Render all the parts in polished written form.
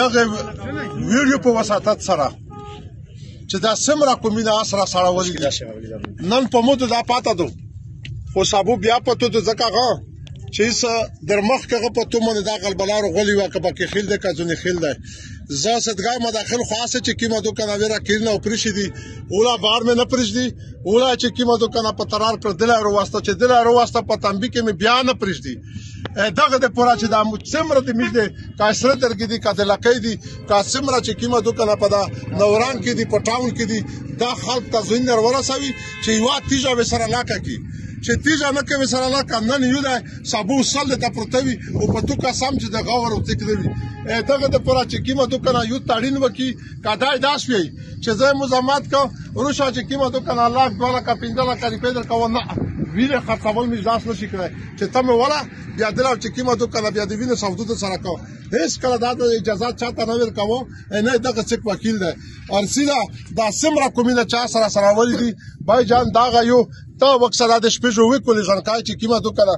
دغه ویډیو په وساتت سره چې دا څومره کومینه اسره سړولې دي نن په موږ دا پاته دو خو صابو بیا پته د ځکه چې در مخ کې په تو باندې دا غلبلارو غولي واکه پکې خیل ده کځونی خیل ده زه صدګای مداخل خاصه چې کیمه دوکانه ورا کړنه او پرشي دي اولا بار مې نه پرش دي اولا چې کیمه دوکانه په ترار پر دلارو واسطه چې دلارو واسطه په تنبیه کې مې بیا نه پرش دي دغه د پورا چې د څمره د میږي کاسره درګې دي کته لکې دي کاسمره چې کیمه دوکانه په دا نوران کې دي په ټاون کې دي دا خلک تزوین ورسوي چې یو تیجه وسره لاکه کی چې تیجه نه کوي سره لاکه نن یو د صابو سل ته پرتوي او په تو کا سم چې د غور او تکلوي دغه د پورا چې کیمه دوکانه یو تاړین وکي کداي داس وي چې زه مزامات کو ورشه چې کیمه دوکانه لاک ډالر کا 15 لک پیدا کو نه ویله خرڅول مې ځاس نشي کړای چې تم ولا بیا دلته چې کیمه دوکانه بیا د وینې سودو سره کو هیڅ کله دا اجازه چاته نه ورکاو نه دغه څوک وکیل دی او سیدا دا سمره کومینه چا سره ولې دي بای جان دا غيو تا وخت سره د شپې جو وکولې ځنکای چې کیمه دوکانه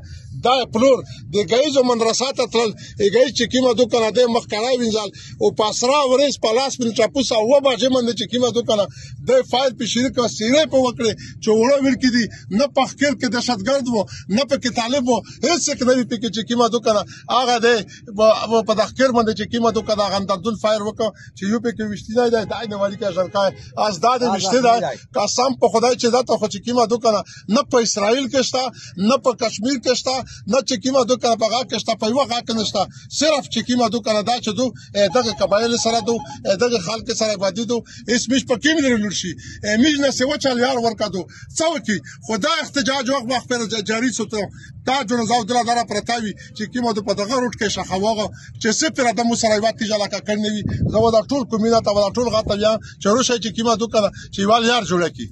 دا پلور د گایزو مدرسه ته تل ایګای چې کیمه دوکانه د مخکړای وینځل او پاسرا ورس پلاس من چاپوسا و باجه من چې کیمه دوکانه د فایل په شریک سیره په وکړي چې وړو ورکې دي نه پخکل کې دهشتګرد وو نه په طالب وو هیڅ څه نه پکې چې کیمه دوکانه هغه د په دخکر باندې چې کیمه دوکانه غندل فایر وکړه چې یو په کې وشتي نه دی دای نه والی کې ځنکای از داد وشتي دی قسم په خدای چې دا ته خو چې کیمه دوکانه نه په اسرائیل کې شته نه په کشمیر کې شته نه چې کیمه دوکانه په هغه کې شته په یو هغه کې نشته صرف چې کیمه دوکانه دا چې دو دغه قبایل سره دو دغه خلک سره باندې دو اسمش په کې لرل شي میج نه سو چل یار ورکادو څو کې خدا احتجاج وخت پر جاری سوته تا جوړ زاو دره پرتاوي چې کیمه په دغه روټ کې شخواغه چې سپر د مسروات تجاله کړنی وي زو دا ټول کومینه ته ټول غاټه یا چې روشه چې کیمه دوکانه چې وال یار جوړه کی